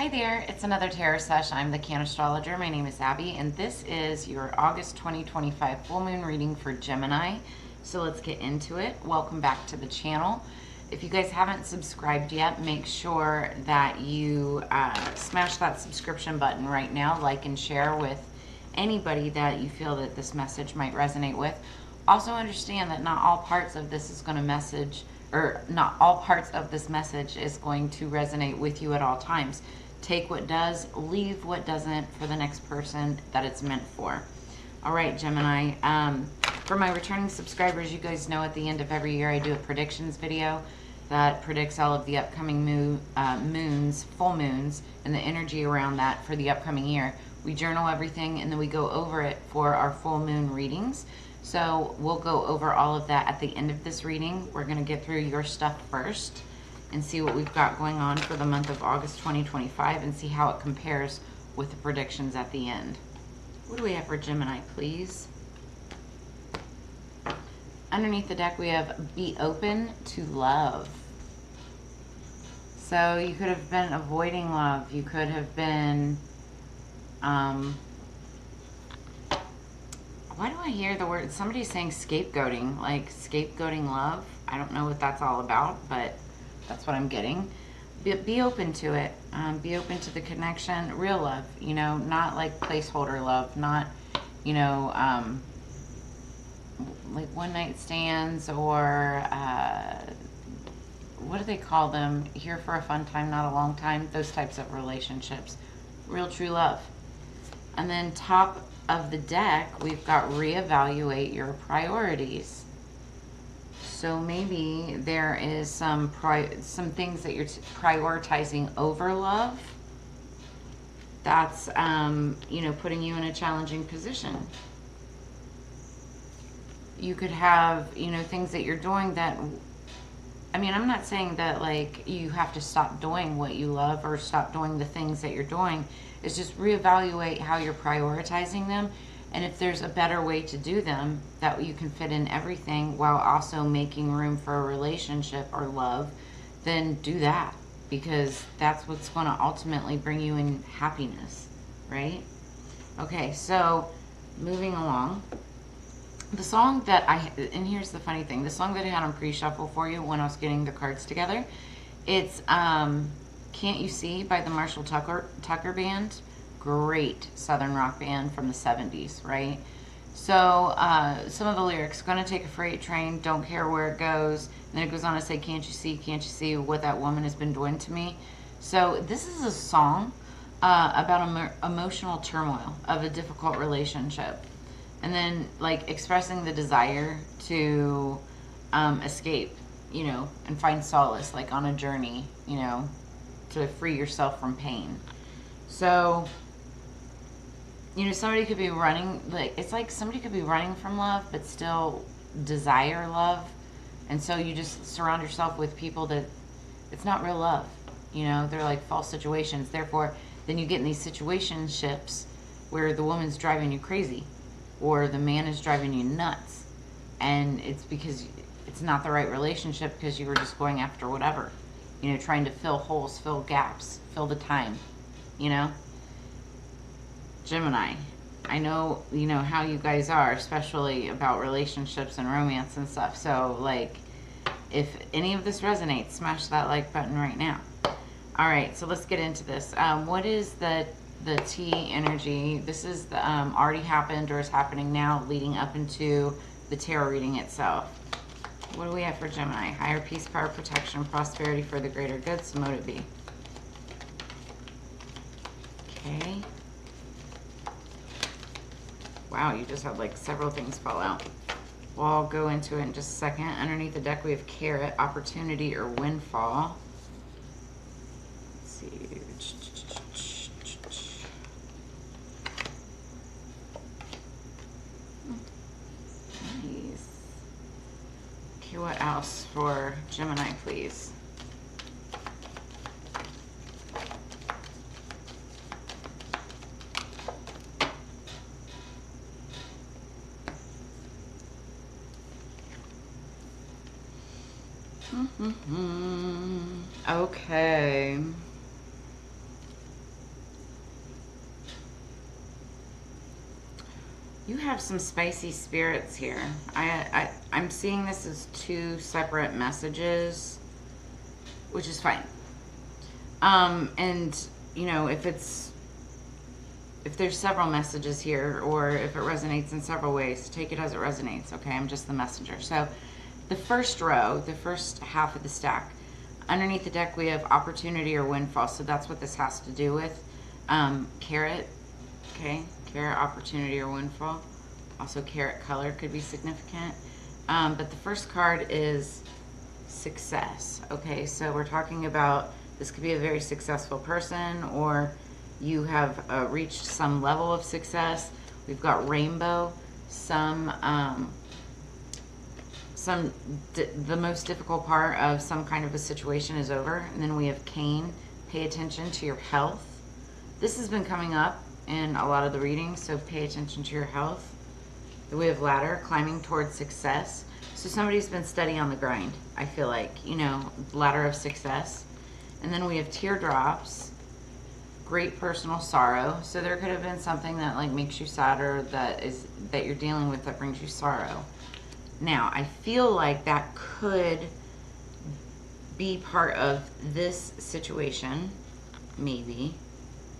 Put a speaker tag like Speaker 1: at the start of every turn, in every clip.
Speaker 1: there, it's another tarot sesh. I'm the Can Astrologer. My name is Abby, and this is your August 2025 full moon reading for Gemini. So let's get into it. Welcome back to the channel. If you guys haven't subscribed yet, make sure that you smash that subscription button right now, like and share with anybody that you feel that this message might resonate with. Also understand that not all parts of this is going to message, or not all parts of this message is going to resonate with you at all times. Take what does, leave what doesn't for the next person that it's meant for. All right, Gemini. For my returning subscribers, you guys know at the end of every year I do a predictions video that predicts all of the upcoming moons, full moons, and the energy around that for the upcoming year. We journal everything and then we go over it for our full moon readings. So we'll go over all of that at the end of this reading. We're going to get through your stuff first and see what we've got going on for the month of August 2025 and see how it compares with the predictions at the end. What do we have for Gemini, please? Underneath the deck, we have be open to love. So you could have been avoiding love. You could have been... why do I hear the word, somebody's saying scapegoating, like scapegoating love? I don't know what that's all about, but that's what I'm getting. Be open to it. Be open to the connection, real love, you know, not like placeholder love, not, you know, like one night stands or, what do they call them? Here for a fun time, not a long time. Those types of relationships. Real true love. And then top of the deck, we've got reevaluate your priorities. So maybe there is some things that you're prioritizing over love. That's, you know, putting you in a challenging position. You could have, you know, things that you're doing that, I mean, I'm not saying that like you have to stop doing what you love or stop doing the things that you're doing. It's just reevaluate how you're prioritizing them. And if there's a better way to do them that you can fit in everything while also making room for a relationship or love, then do that. Because that's what's going to ultimately bring you in happiness, right? Okay, so moving along. The song that and here's the funny thing, the song that I had on pre-shuffle for you when I was getting the cards together, it's Can't You See by the Marshall Tucker Band. Great Southern rock band from the 70s, right? So some of the lyrics, gonna take a freight train, don't care where it goes. And then it goes on to say, can't you see what that woman has been doing to me? So this is a song about emotional turmoil of a difficult relationship. And then, like, expressing the desire to escape, you know, and find solace, like, on a journey, you know, to free yourself from pain. So, you know, somebody could be running, like, it's like somebody could be running from love, but still desire love. And so you just surround yourself with people that, it's not real love. You know, they're like false situations. Therefore, then you get in these situationships where the woman's driving you crazy. Or the man is driving you nuts. And it's because it's not the right relationship because you were just going after whatever. You know, trying to fill holes, fill gaps, fill the time. You know? Gemini. I know, you know, how you guys are, especially about relationships and romance and stuff. So, like, if any of this resonates, smash that like button right now. Alright, so let's get into this. What is the T energy? This is the already happened or is happening now, leading up into the tarot reading itself. What do we have for Gemini? Higher peace, power, protection, prosperity for the greater good. So mote it be. Okay. Wow, you just had like several things fall out. Well, I'll go into it in just a second. Underneath the deck we have carrot, opportunity or windfall. Let's see. Okay, what else for Gemini, please? Okay. You have some spicy spirits here. I'm seeing this as two separate messages, which is fine. And, you know, if there's several messages here, or if it resonates in several ways, take it as it resonates, okay? I'm just the messenger. So the first row, the first half of the stack, underneath the deck we have opportunity or windfall. So that's what this has to do with. Carrot, okay? Carrot, opportunity, or windfall. Also carrot color could be significant. But the first card is success, okay? So we're talking about, this could be a very successful person, or you have reached some level of success. We've got rainbow, the most difficult part of some kind of a situation is over. And then we have cane, pay attention to your health. This has been coming up in a lot of the readings, so pay attention to your health. We have ladder, climbing towards success. So somebody's been steady on the grind, I feel like, you know, ladder of success. And then we have teardrops, great personal sorrow. So there could have been something that like makes you sad, or that you're dealing with that brings you sorrow. Now, I feel like that could be part of this situation, maybe,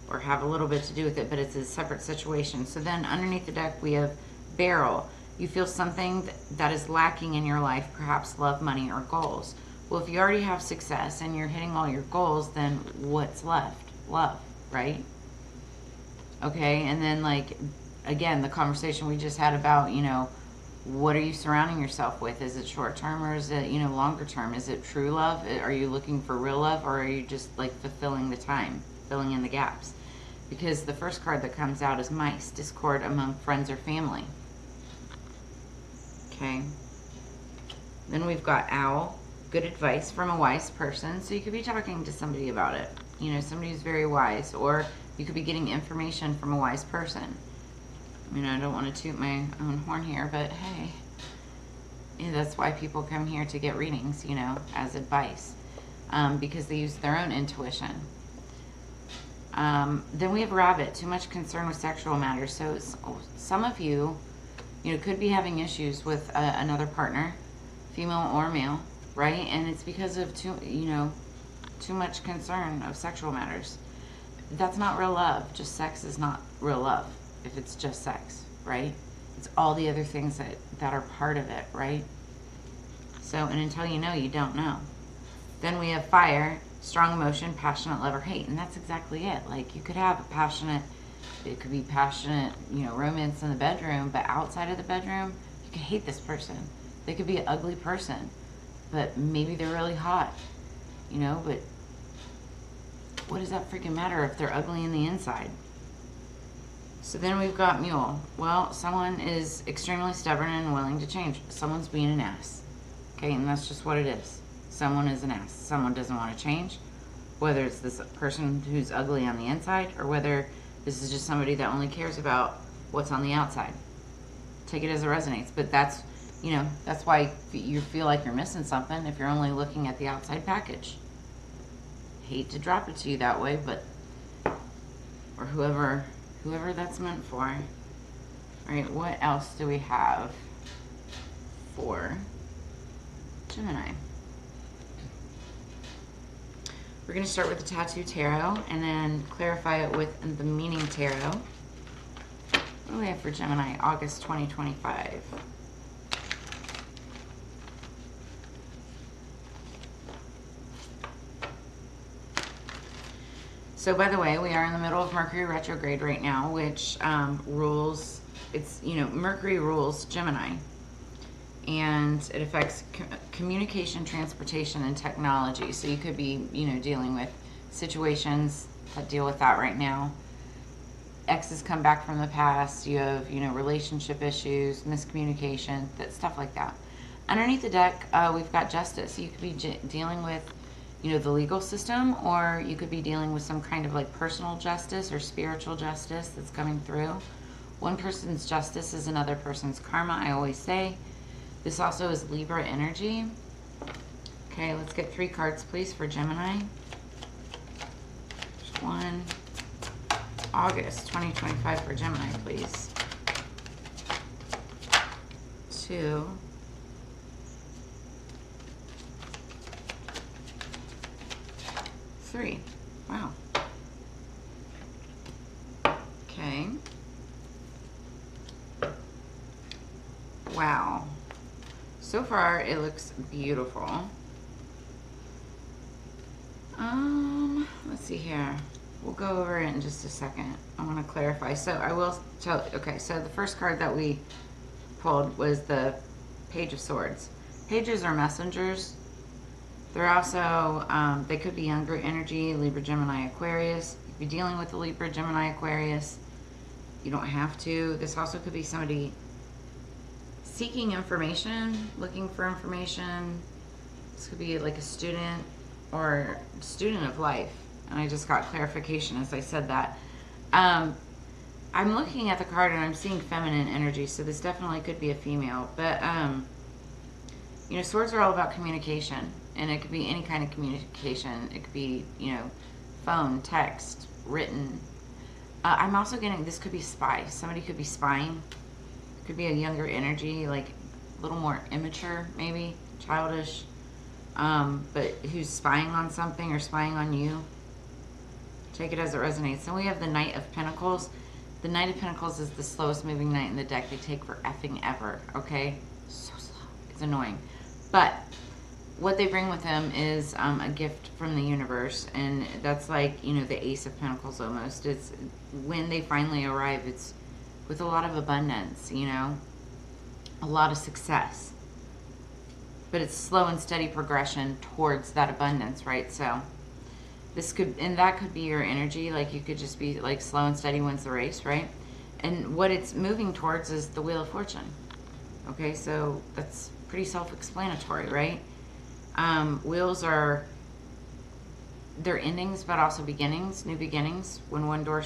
Speaker 1: or have a little bit to do with it, but it's a separate situation. So then underneath the deck, we have barrel. You feel something that is lacking in your life, perhaps love, money, or goals. Well, if you already have success and you're hitting all your goals, then what's left? Love, right? Okay, and then like, again, the conversation we just had about, you know, what are you surrounding yourself with? Is it short term, or is it, you know, longer term? Is it true love? Are you looking for real love, or are you just like fulfilling the time, filling in the gaps? Because the first card that comes out is mice, discord among friends or family. Okay. Then we've got owl, good advice from a wise person. So you could be talking to somebody about it. You know, somebody who's very wise, or you could be getting information from a wise person. I mean, I don't want to toot my own horn here, but hey, yeah, that's why people come here to get readings, you know, as advice, because they use their own intuition. Then we have rabbit, too much concern with sexual matters. So some of you, you know, could be having issues with another partner, female or male, right? And it's because of too much concern of sexual matters. That's not real love. Just sex is not real love if it's just sex, right? It's all the other things that are part of it, right? So, and until you know, you don't know. Then we have fire, strong emotion, passionate love or hate. And that's exactly it. Like, you could have a passionate, it could be passionate, you know, romance in the bedroom, but outside of the bedroom, you could hate this person. They could be an ugly person, but maybe they're really hot, you know, but what does that freaking matter if they're ugly in the inside? So then we've got mule. Well, someone is extremely stubborn and willing to change. Someone's being an ass. Okay, and that's just what it is. Someone is an ass. Someone doesn't want to change. Whether it's this person who's ugly on the inside, or whether this is just somebody that only cares about what's on the outside. Take it as it resonates. But that's, you know, that's why you feel like you're missing something if you're only looking at the outside package. Hate to drop it to you that way, but, or whoever that's meant for. All right, what else do we have for Gemini? We're going to start with the Tattoo Tarot and then clarify it with the Meaning Tarot. What do we have for Gemini, August 2025? So, by the way, we are in the middle of Mercury retrograde right now, which rules, it's, you know, Mercury rules Gemini. And it affects communication, transportation, and technology. So you could be, you know, dealing with situations that deal with that right now. Exes come back from the past. You have, you know, relationship issues, miscommunication, stuff like that. Underneath the deck, we've got justice. So you could be dealing with, you know, the legal system, or you could be dealing with some kind of like personal justice or spiritual justice that's coming through. One person's justice is another person's karma, I always say. This also is Libra energy. Okay, let's get 3 cards, please, for Gemini. There's one. August 2025 for Gemini, please. 2, 3. Wow. Okay. Wow. So far, it looks beautiful. Let's see here. We'll go over it in just a second. I want to clarify. So I will tell, okay, so the first card that we pulled was the Page of Swords. Pages are messengers. They're also, they could be younger energy, Libra, Gemini, Aquarius. You could be dealing with the Libra, Gemini, Aquarius. You don't have to. This also could be somebody seeking information, looking for information. This could be like a student or student of life. And I just got clarification as I said that. I'm looking at the card and I'm seeing feminine energy, so this definitely could be a female. But, you know, swords are all about communication. And it could be any kind of communication. It could be, you know, phone, text, written. I'm also getting, this could be spy. Somebody could be spying. It could be a younger energy, like a little more immature, maybe, childish. But who's spying on something or spying on you. Take it as it resonates. Then we have the Knight of Pentacles. The Knight of Pentacles is the slowest moving knight in the deck. They take for effing ever, okay? So slow. It's annoying. But what they bring with them is a gift from the universe. And that's like, you know, the Ace of Pentacles almost. It's when they finally arrive, it's with a lot of abundance, you know? A lot of success. But it's slow and steady progression towards that abundance, right? So this could, and that could be your energy. Like you could just be like slow and steady wins the race, right? And what it's moving towards is the Wheel of Fortune. Okay, so that's pretty self-explanatory, right? Wheels are, they're endings, but also beginnings, new beginnings. When one door,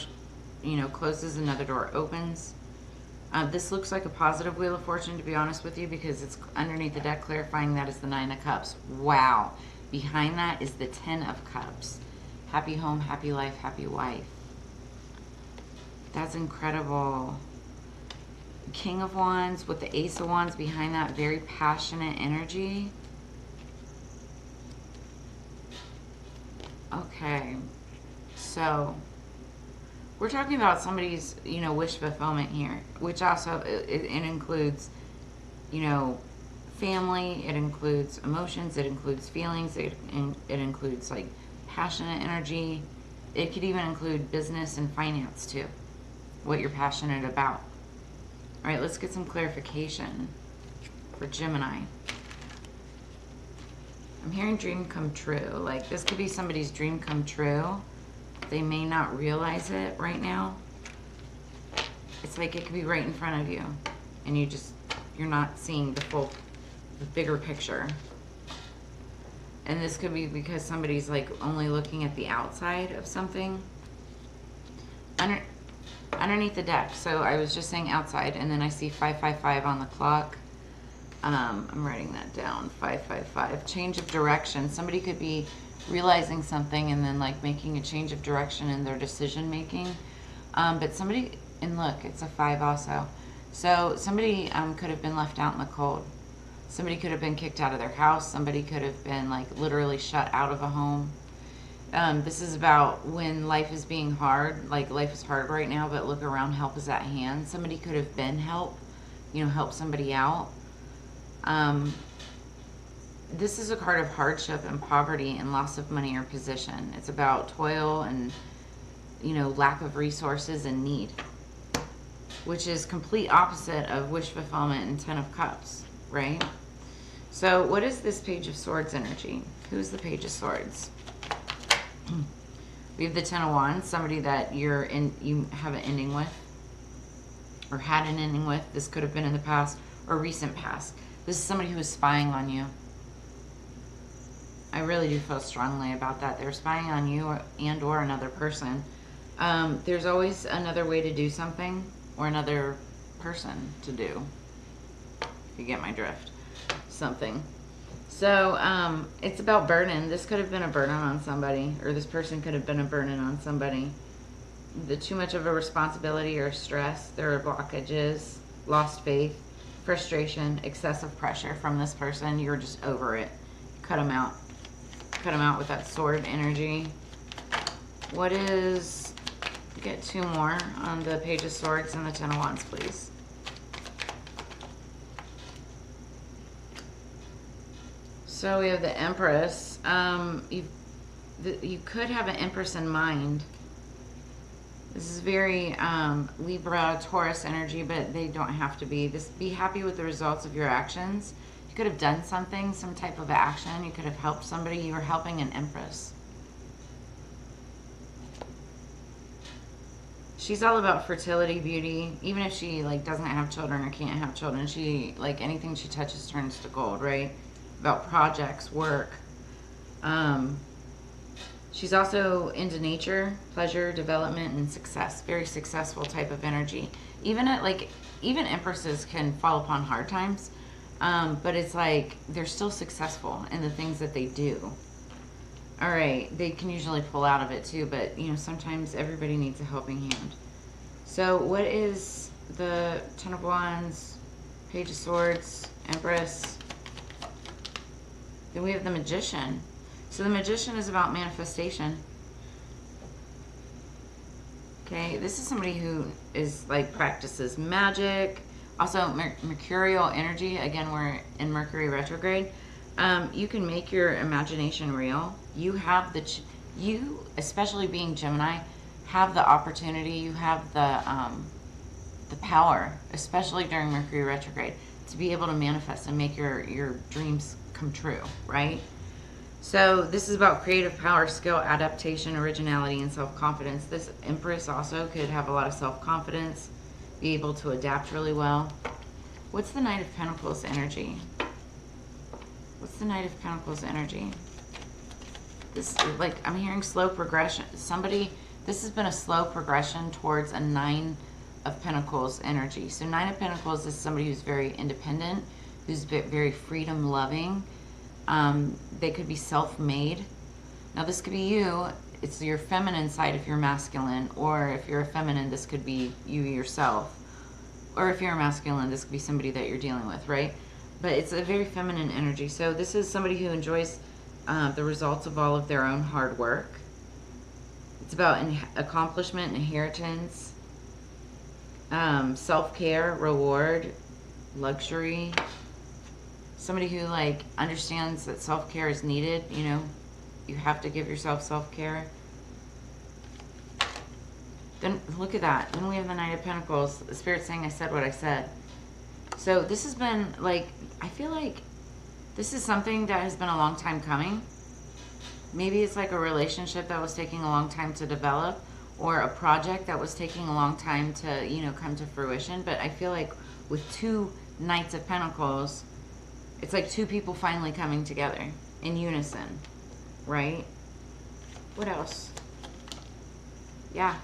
Speaker 1: you know, closes, another door opens. This looks like a positive Wheel of Fortune, to be honest with you, because it's underneath the deck clarifying that is the 9 of Cups. Wow. Behind that is the 10 of Cups. Happy home, happy life, happy wife. That's incredible. King of Wands with the Ace of Wands behind that, very passionate energy. Okay. So we're talking about somebody's, you know, wish fulfillment here, which also, it includes, you know, family, it includes emotions, it includes feelings, it includes, like, passionate energy. It could even include business and finance, too, what you're passionate about. All right, let's get some clarification for Gemini. I'm hearing dream come true. Like, this could be somebody's dream come true. They may not realize it right now. It's like it could be right in front of you. And you're not seeing the bigger picture. And this could be because somebody's like only looking at the outside of something. Underneath the deck. So I was just saying outside, and then I see 555 on the clock. I'm writing that down. 555. Change of direction. Somebody could be realizing something and then like making a change of direction in their decision making. But somebody, and look, it's a 5 also. So somebody could have been left out in the cold. Somebody could have been kicked out of their house. Somebody could have been like literally shut out of a home. This is about when life is being hard. Like life is hard right now, but look around, help is at hand. Somebody could have been help, you know, help somebody out. This is a card of hardship and poverty and loss of money or position. It's about toil and, you know, lack of resources and need, which is complete opposite of wish fulfillment and 10 of Cups, right? So what is this Page of Swords energy? Who's the Page of Swords? We have the 10 of Wands, somebody that you have an ending with or had an ending with. This could have been in the past or recent past. This is somebody who is spying on you. I really do feel strongly about that. They're spying on you or another person. There's always another way to do something or another person to do. If you get my drift. Something. So, it's about burden. This could have been a burden on somebody, or this person could have been a burden on somebody. Too much of a responsibility or stress. There are blockages, lost faith. frustration, excessive pressure from this person. You're just over it. Cut them out. Cut them out with that sword energy. What is... Get 2 more on the Page of Swords and the Ten of Wands, please. So we have the Empress. You could have an Empress in mind. This is very Libra, Taurus energy, but they don't have to be. Be happy with the results of your actions. You could have done something, some type of action. You could have helped somebody. You were helping an Empress. She's all about fertility, beauty. Even if she like doesn't have children or can't have children, she like anything she touches turns to gold, right? About projects, work. She's also into nature, pleasure, development, and success. Very successful type of energy. Even Empresses can fall upon hard times, but it's like they're still successful in the things that they do. All right, they can usually pull out of it too, but you know, sometimes everybody needs a helping hand. So what is the Ten of Wands, Page of Swords, Empress? Then we have the Magician. So the Magician is about manifestation. Okay, this is somebody who is like practices magic. Also mercurial energy. Again, we're in Mercury retrograde. You can make your imagination real. You have you, especially being Gemini, have the opportunity. You have the power, especially during Mercury retrograde, to be able to manifest and make your dreams come true, right? So this is about creative power, skill, adaptation, originality, and self-confidence. This Empress also could have a lot of self-confidence, be able to adapt really well. What's the Knight of Pentacles energy? What's the Knight of Pentacles energy? This, like, I'm hearing slow progression. This has been a slow progression towards a Nine of Pentacles energy. So Nine of Pentacles is somebody who's very independent, who's very freedom-loving. They could be self-made. Now, this could be you. It's your feminine side if you're masculine, or if you're a feminine, this could be you yourself. Or if you're a masculine, this could be somebody that you're dealing with, right? But it's a very feminine energy. So this is somebody who enjoys the results of all of their own hard work. It's about accomplishment, inheritance, self-care, reward, luxury. Somebody who like understands that self-care is needed. You know, you have to give yourself self-care. Then look at that. Then we have the Knight of Pentacles. The Spirit's saying I said what I said. So this has been like, I feel like this is something that has been a long time coming. Maybe it's like a relationship that was taking a long time to develop, or a project that was taking a long time to, you know, come to fruition. But I feel like with 2 Knights of Pentacles, it's like 2 people finally coming together in unison, right? What else? Yeah.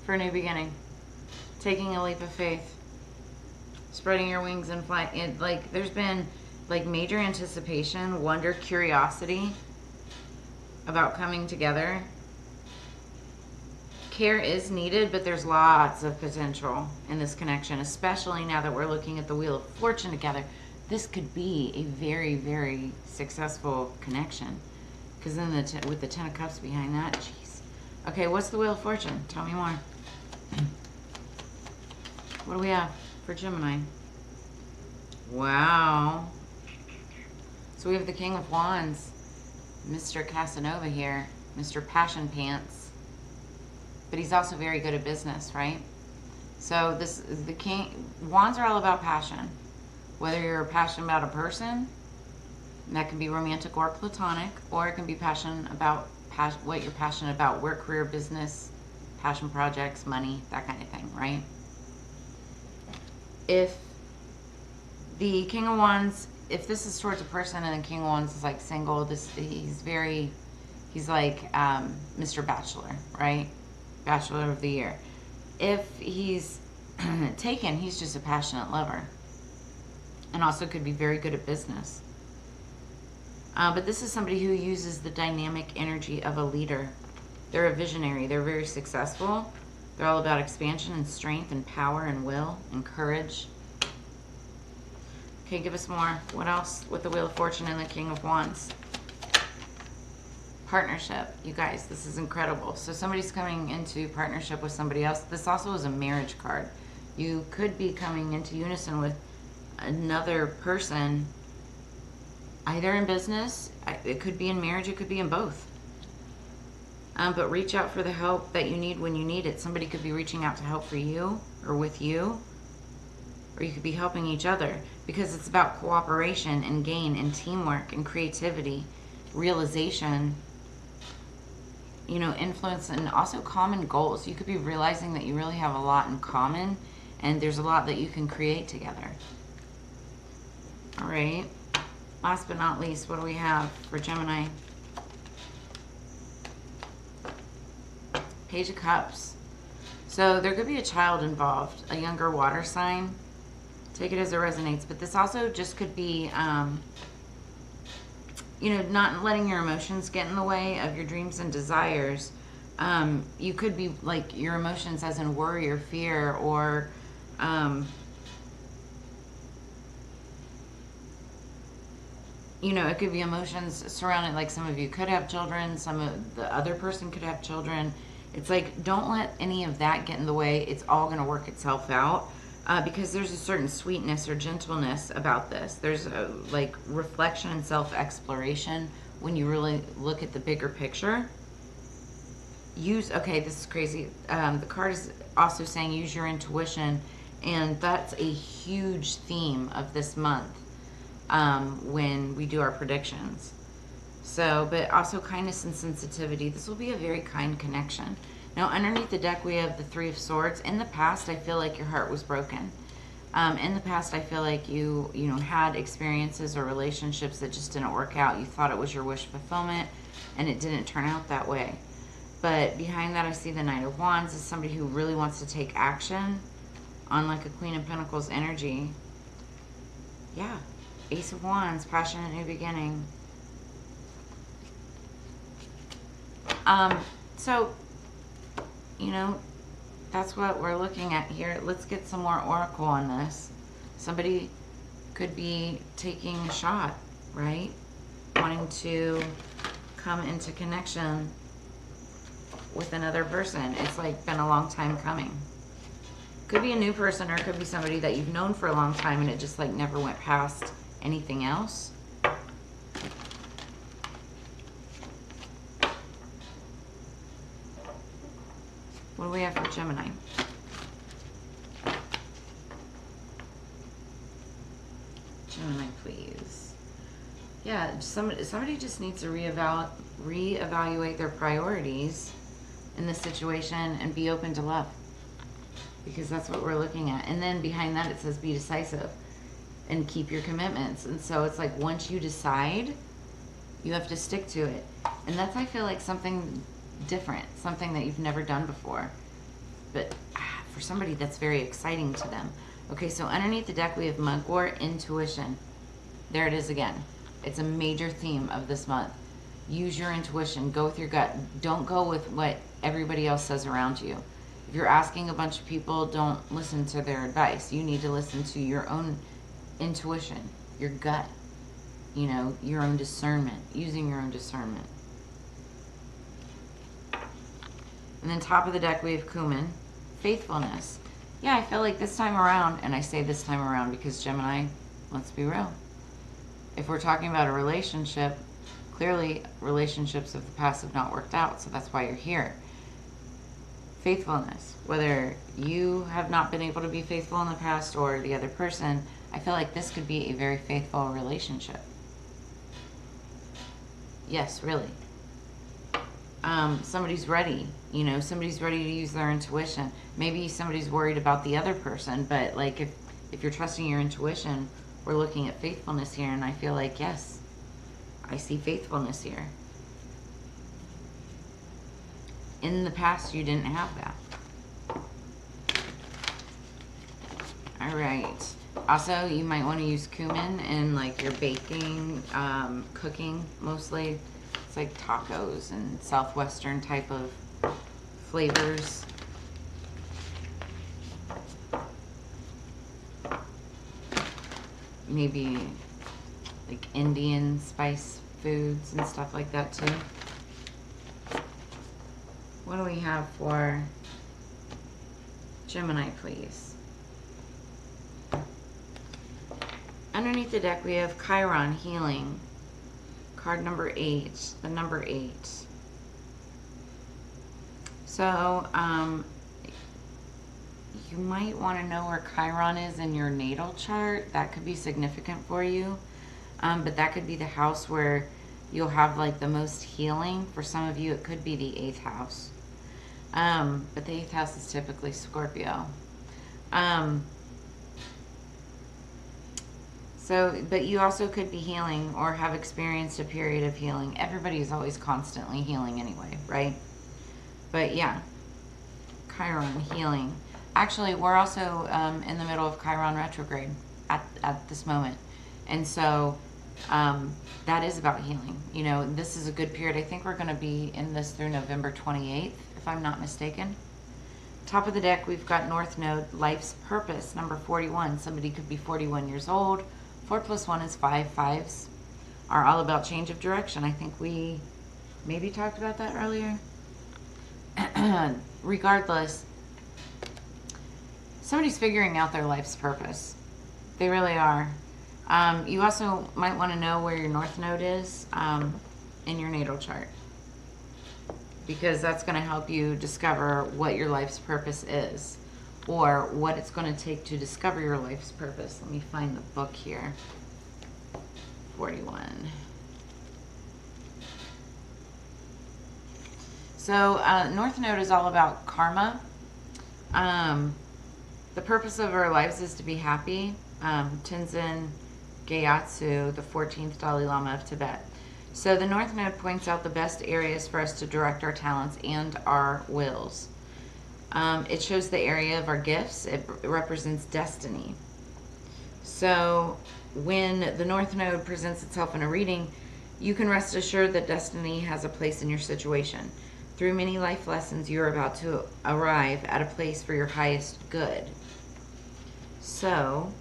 Speaker 1: For a new beginning. Taking a leap of faith. Spreading your wings and flying. Like, there's been like major anticipation, wonder, curiosity about coming together. Care is needed, but there's lots of potential in this connection, especially now that we're looking at the Wheel of Fortune together. This could be a very, very successful connection. Because then with the Ten of Cups behind that, jeez. Okay, what's the Wheel of Fortune? Tell me more. What do we have for Gemini? Wow. So we have the King of Wands, Mr. Casanova here, Mr. Passion Pants. But he's also very good at business, right? So this is the King. Wands are all about passion. Whether you're passionate about a person, that can be romantic or platonic, or it can be passion about what you're passionate about, work, career, business, passion projects, money, that kind of thing, right? If the King of Wands, if this is towards a person and the King of Wands is like single, he's like Mr. Bachelor, right? Bachelor of the Year. If he's taken, he's just a passionate lover. And also could be very good at business. But this is somebody who uses the dynamic energy of a leader. They're a visionary. They're very successful. They're all about expansion and strength and power and will and courage. Okay, give us more. What else with the Wheel of Fortune and the King of Wands? Partnership. You guys, this is incredible. So somebody's coming into partnership with somebody else. This also is a marriage card. You could be coming into unison with another person, either in business, it could be in marriage, it could be in both. But reach out for the help that you need when you need it. Somebody could be reaching out to help for you or with you, or you could be helping each other, because it's about cooperation and gain and teamwork and creativity, realization, you know, influence, and also common goals. You could be realizing that you really have a lot in common, and there's a lot that you can create together. All right. Last but not least, what do we have for Gemini? Page of Cups. So there could be a child involved, a younger water sign. Take it as it resonates. But this also just could be, you know, not letting your emotions get in the way of your dreams and desires. You could be like your emotions as in worry or fear, or you know, it could be emotions surrounding, like some of you could have children, some of the other person could have children. It's like, don't let any of that get in the way. It's all going to work itself out, because there's a certain sweetness or gentleness about this. There's a, like, reflection and self-exploration when you really look at the bigger picture. Okay, this is crazy. The card is also saying use your intuition, and that's a huge theme of this month when we do our predictions. So, but also kindness and sensitivity. This will be a very kind connection. Now, underneath the deck, we have the Three of Swords. In the past, I feel like your heart was broken. In the past, I feel like you know, had experiences or relationships that just didn't work out. You thought it was your wish fulfillment, and it didn't turn out that way. But behind that, I see the Knight of Wands as somebody who really wants to take action on like a Queen of Pentacles energy. Yeah. Ace of Wands, passionate new beginning. So, you know, that's what we're looking at here. Let's get some more oracle on this. Somebody could be taking a shot, right? Wanting to come into connection with another person. It's like been a long time coming. Could be a new person, or it could be somebody that you've known for a long time and it just like never went past anything else. What do we have for Gemini? Gemini, please. Yeah, somebody just needs to reevaluate their priorities in this situation and be open to love, because that's what we're looking at. And then behind that, it says be decisive and keep your commitments. And so it's like, once you decide, you have to stick to it. And that's, I feel like, something different, something that you've never done before, but for somebody that's very exciting to them. Okay, so underneath the deck we have Mugwort, intuition. There it is again. It's a major theme of this month. Use your intuition. Go with your gut. Don't go with what everybody else says around you. If you're asking a bunch of people, don't listen to their advice. You need to listen to your own intuition, your gut, you know, your own discernment, using your own discernment. And then top of the deck we have Cumin, faithfulness. Yeah, I feel like this time around, and I say this time around because Gemini, let's be real. If we're talking about a relationship, clearly relationships of the past have not worked out, so that's why you're here. Faithfulness, whether you have not been able to be faithful in the past or the other person, I feel like this could be a very faithful relationship. Yes, really. Somebody's ready, you know, somebody's ready to use their intuition. Maybe somebody's worried about the other person, but like if you're trusting your intuition, we're looking at faithfulness here, and I feel like, yes, I see faithfulness here. In the past, you didn't have that. All right. Also, you might want to use cumin in like your baking, cooking mostly. It's like tacos and southwestern type of flavors. maybe like Indian spice foods and stuff like that too. What do we have for Gemini, please? Underneath the deck, we have Chiron, healing. Card number 8, the number 8. So, you might want to know where Chiron is in your natal chart. That could be significant for you. But that could be the house where you'll have like the most healing. For some of you, it could be the 8th house. But the 8th house is typically Scorpio. But you also could be healing or have experienced a period of healing. Everybody is always constantly healing anyway, right? But yeah, Chiron, healing. Actually, we're also in the middle of Chiron retrograde at this moment. And so that is about healing. You know, this is a good period. I think we're going to be in this through November 28th, if I'm not mistaken. Top of the deck, we've got North Node, life's purpose, number 41. Somebody could be 41 years old. 4 plus 1 is 5. 5s are all about change of direction. I think we maybe talked about that earlier. Regardless, somebody's figuring out their life's purpose. They really are. You also might want to know where your North Node is in your natal chart, because that's going to help you discover what your life's purpose is, or what it's going to take to discover your life's purpose. Let me find the book here. 41. So North Node is all about karma. The purpose of our lives is to be happy. Tenzin Gyatso, the 14th Dalai Lama of Tibet. So the North Node points out the best areas for us to direct our talents and our wills. It shows the area of our gifts. It represents destiny. So when the North Node presents itself in a reading, you can rest assured that destiny has a place in your situation. Through many life lessons, you're about to arrive at a place for your highest good. So,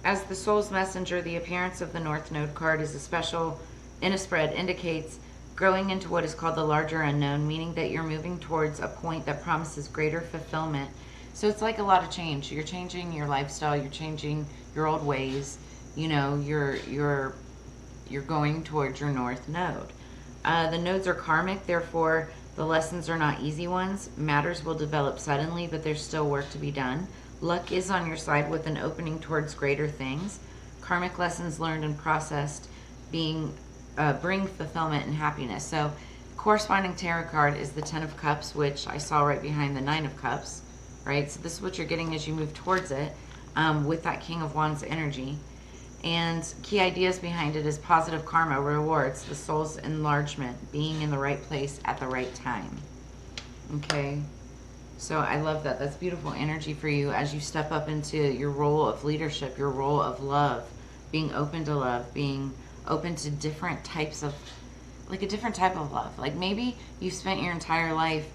Speaker 1: as the soul's messenger, the appearance of the North Node card is a special in a spread indicates growing into what is called the larger unknown, meaning that you're moving towards a point that promises greater fulfillment. So it's like a lot of change. You're changing your lifestyle, you're changing your old ways. You know, you're going towards your North Node. The nodes are karmic, therefore the lessons are not easy ones. Matters will develop suddenly, but there's still work to be done. Luck is on your side with an opening towards greater things. Karmic lessons learned and processed bring fulfillment and happiness. So corresponding tarot card is the 10 of Cups, which I saw right behind the 9 of Cups, right? So this is what you're getting as you move towards it with that King of Wands energy. And key ideas behind it is positive karma, rewards, the soul's enlargement, being in the right place at the right time. Okay, so I love that. That's beautiful energy for you as you step up into your role of leadership, your role of love, being open to love, being open to different types of, like a different type of love. Like maybe you've spent your entire life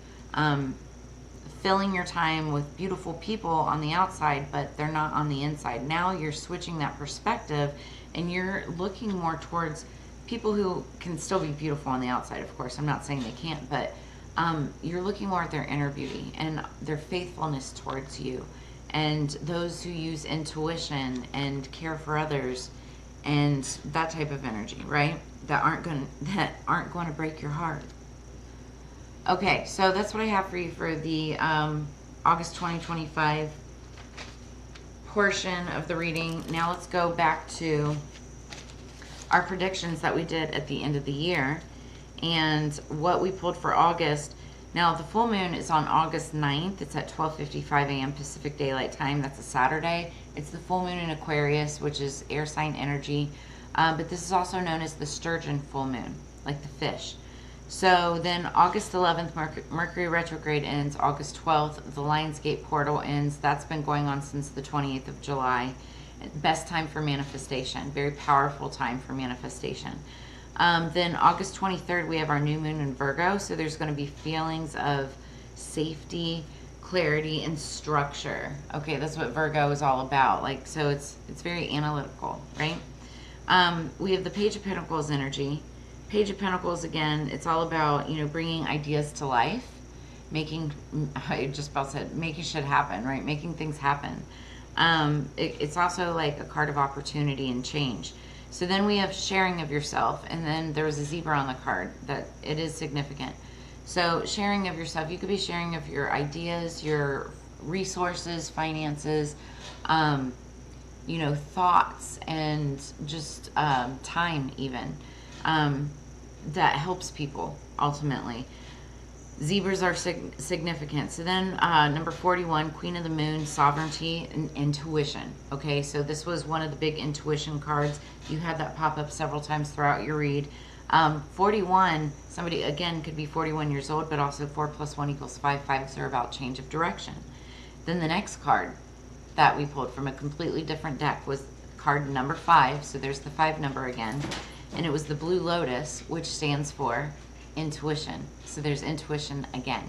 Speaker 1: filling your time with beautiful people on the outside, but they're not on the inside. Now you're switching that perspective and you're looking more towards people who can still be beautiful on the outside, of course. I'm not saying they can't, but you're looking more at their inner beauty and their faithfulness towards you, and those who use intuition and care for others and that type of energy, right? That aren't going to break your heart. Okay, so that's what I have for you for the August 2025 portion of the reading. Now let's go back to our predictions that we did at the end of the year and what we pulled for August. Now the full moon is on August 9th. It's at 12:55 a.m. Pacific Daylight Time. That's a Saturday. It's the full moon in Aquarius, which is air sign energy. But this is also known as the sturgeon full moon, like the fish. So then August 11th, Mercury retrograde ends. August 12th, the Lionsgate portal ends. That's been going on since the 28th of July. Best time for manifestation. Very powerful time for manifestation. Then August 23rd, we have our new moon in Virgo. So there's going to be feelings of safety, clarity, and structure. Okay, that's what Virgo is all about. Like, so it's very analytical, right? We have the Page of Pentacles energy. Page of Pentacles, again, it's all about, you know, bringing ideas to life, making, I just about said, making shit happen, right? Making things happen. It's also like a card of opportunity and change. So then we have sharing of yourself, and then there was a zebra on the card that it is significant. So sharing of yourself, you could be sharing of your ideas, your resources, finances, you know, thoughts, and just time even, that helps people ultimately. Zebras are significant. So then number 41, Queen of the Moon, sovereignty and intuition. Okay, so this was one of the big intuition cards. You had that pop up several times throughout your read. 41, somebody again could be 41 years old, but also 4 + 1 = 5. 5s are about change of direction. Then the next card that we pulled from a completely different deck was card number 5. So there's the 5 number again. And it was the Blue Lotus, which stands for intuition. So there's intuition again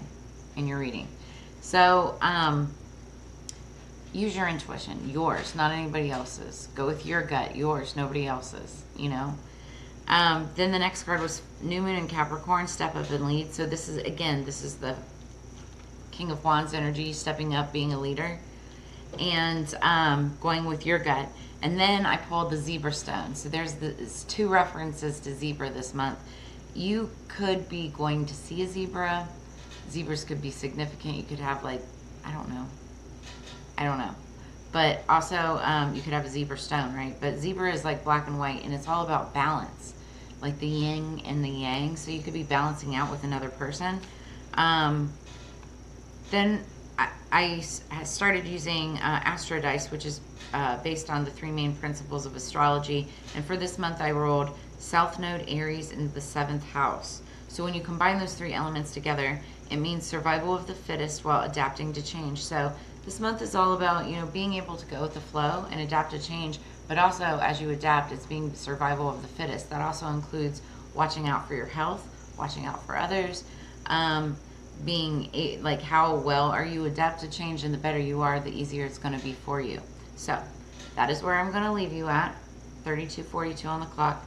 Speaker 1: in your reading. So use your intuition, yours, not anybody else's. Go with your gut, yours, nobody else's, you know. Then the next card was New Moon in Capricorn, step up and lead. So this is, again, this is the King of Wands energy, stepping up, being a leader, and going with your gut. And then I pulled the zebra stone. So there's 2 references to zebra this month. You could be going to see a zebra. Zebras could be significant. You could have, like, I don't know. But also, you could have a zebra stone, right? But zebra is like black and white, and it's all about balance, like the yin and the yang. So you could be balancing out with another person. Then I started using Astro Dice, which is based on the 3 main principles of astrology. And for this month, I rolled South Node Aries in the 7th house. So when you combine those 3 elements together, it means survival of the fittest while adapting to change. So this month is all about, you know, being able to go with the flow and adapt to change. But also, as you adapt, it's being survival of the fittest. That also includes watching out for your health, watching out for others, being like, how well are you adapt to change, and the better you are, the easier it's going to be for you. So that is where I'm going to leave you at, 32:42 on the clock.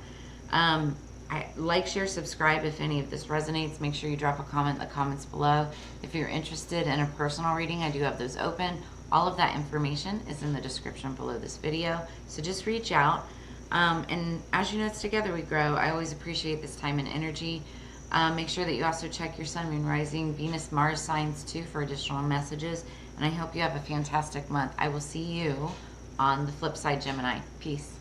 Speaker 1: I like, share, subscribe if any of this resonates. Make sure you drop a comment in the comments below. If you're interested in a personal reading, I do have those open. All of that information is in the description below this video, so just reach out. And as you know, it's together we grow. I always appreciate this time and energy. Make sure that you also check your Sun, Moon, Rising, Venus, Mars signs too for additional messages. And I hope you have a fantastic month. I will see you on the flip side, Gemini. Peace.